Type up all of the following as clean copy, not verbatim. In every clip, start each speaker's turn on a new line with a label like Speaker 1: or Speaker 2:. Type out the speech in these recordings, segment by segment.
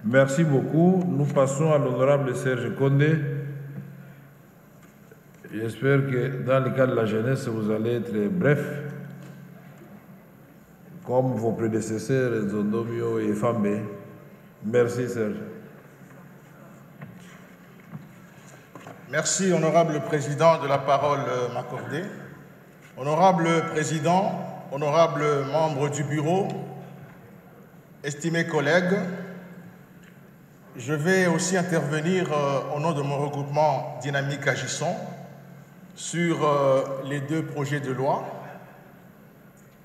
Speaker 1: Merci beaucoup. Nous passons à l'honorable Serge Condé. J'espère que dans le cas de la jeunesse, vous allez être bref, comme vos prédécesseurs Zondomio et Fambe. Merci Serge.
Speaker 2: Merci, honorable président, de la parole m'accorder. Honorable président, honorable membre du bureau, estimés collègues, je vais aussi intervenir au nom de mon regroupement Dynamique Agissons sur les deux projets de loi.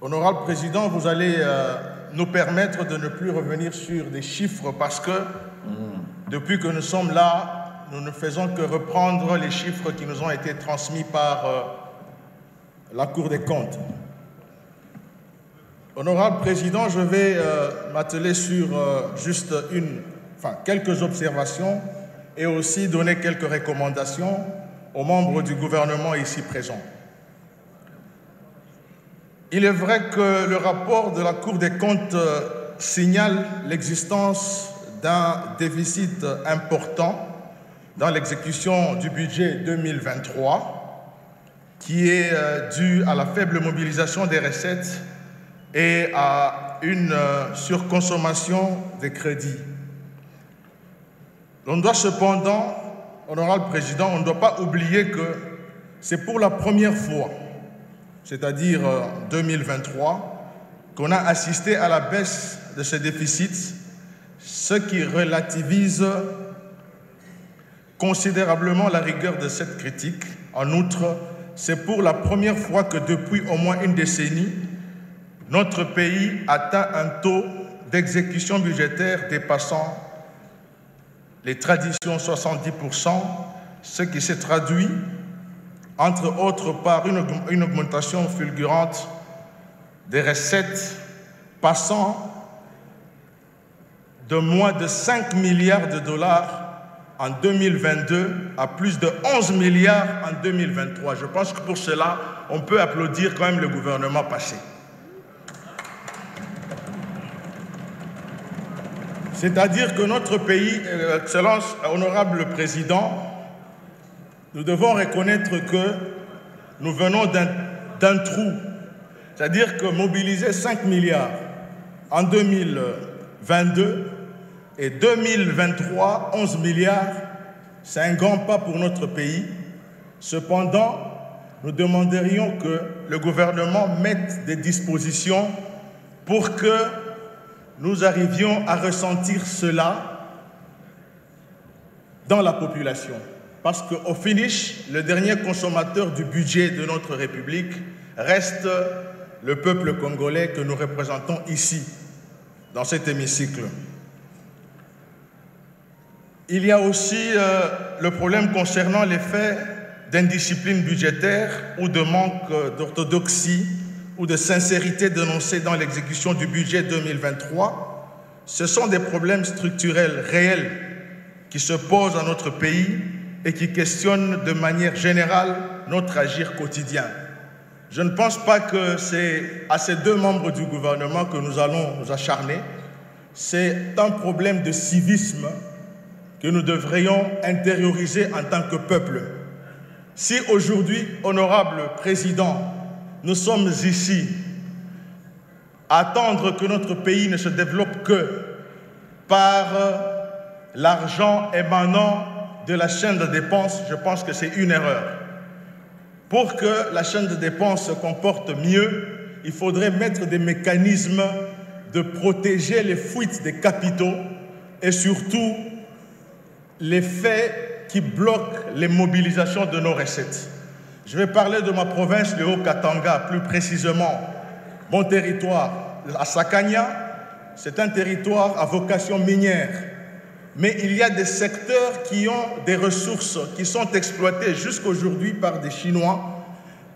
Speaker 2: Honorable président, vous allez nous permettre de ne plus revenir sur des chiffres parce que depuis que nous sommes là, nous ne faisons que reprendre les chiffres qui nous ont été transmis par la Cour des comptes. Honorable président, je vais m'atteler sur quelques observations et aussi donner quelques recommandations aux membres du gouvernement ici présents. Il est vrai que le rapport de la Cour des comptes signale l'existence d'un déficit important dans l'exécution du budget 2023 qui est dû à la faible mobilisation des recettes et à une surconsommation des crédits. On doit cependant, honorable président, on ne doit pas oublier que c'est pour la première fois, c'est-à-dire en 2023, qu'on a assisté à la baisse de ce déficit, ce qui relativise considérablement la rigueur de cette critique. En outre, c'est pour la première fois que depuis au moins une décennie, notre pays atteint un taux d'exécution budgétaire dépassant les traditions 70%, ce qui s'est traduit, entre autres, par une augmentation fulgurante des recettes passant de moins de 5 milliards de dollars en 2022 à plus de 11 milliards en 2023. Je pense que pour cela, on peut applaudir quand même le gouvernement passé. C'est-à-dire que notre pays, Excellence, honorable président, nous devons reconnaître que nous venons d'un trou. C'est-à-dire que mobiliser 5 milliards en 2022 et 2023, 11 milliards, c'est un grand pas pour notre pays. Cependant, nous demanderions que le gouvernement mette des dispositions pour que nous arrivions à ressentir cela dans la population. Parce qu'au finish, le dernier consommateur du budget de notre République reste le peuple congolais que nous représentons ici, dans cet hémicycle. Il y a aussi le problème concernant les faits d'indiscipline budgétaire ou de manque d'orthodoxie ou de sincérité dénoncés dans l'exécution du budget 2023. Ce sont des problèmes structurels réels qui se posent à notre pays et qui questionnent de manière générale notre agir quotidien. Je ne pense pas que c'est à ces deux membres du gouvernement que nous allons nous acharner. C'est un problème de civisme que nous devrions intérioriser en tant que peuple. Si aujourd'hui, honorable président, nous sommes ici à attendre que notre pays ne se développe que par l'argent émanant de la chaîne de dépenses, je pense que c'est une erreur. Pour que la chaîne de dépenses se comporte mieux, il faudrait mettre des mécanismes de protéger les fuites des capitaux et surtout les faits qui bloquent les mobilisations de nos recettes. Je vais parler de ma province, le Haut-Katanga, plus précisément mon territoire, à Sakania. C'est un territoire à vocation minière. Mais il y a des secteurs qui ont des ressources qui sont exploitées jusqu'aujourd'hui par des Chinois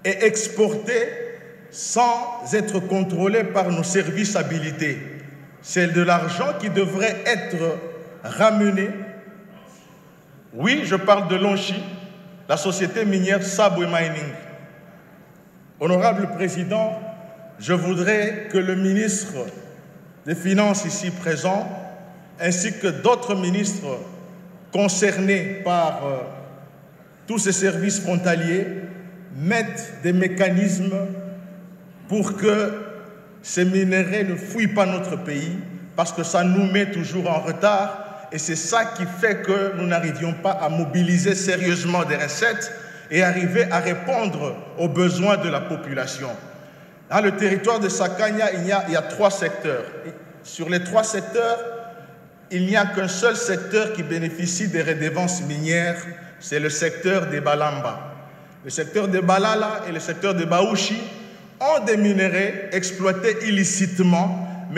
Speaker 2: et exportées sans être contrôlées par nos services habilités. C'est de l'argent qui devrait être ramené. Oui, je parle de Lonchi, la société minière Sabwe Mining. Honorable Président, je voudrais que le ministre des Finances ici présent ainsi que d'autres ministres concernés par tous ces services frontaliers mettent des mécanismes pour que ces minerais ne fouillent pas notre pays, parce que ça nous met toujours en retard et c'est ça qui fait que nous n'arrivions pas à mobiliser sérieusement des recettes et arriver à répondre aux besoins de la population. Dans le territoire de Sakania, il y a 3 secteurs. Sur les 3 secteurs, il n'y a qu'un seul secteur qui bénéficie des redevances minières, c'est le secteur des Balamba. Le secteur de Balala et le secteur de Baouchi ont des minerais exploités illicitement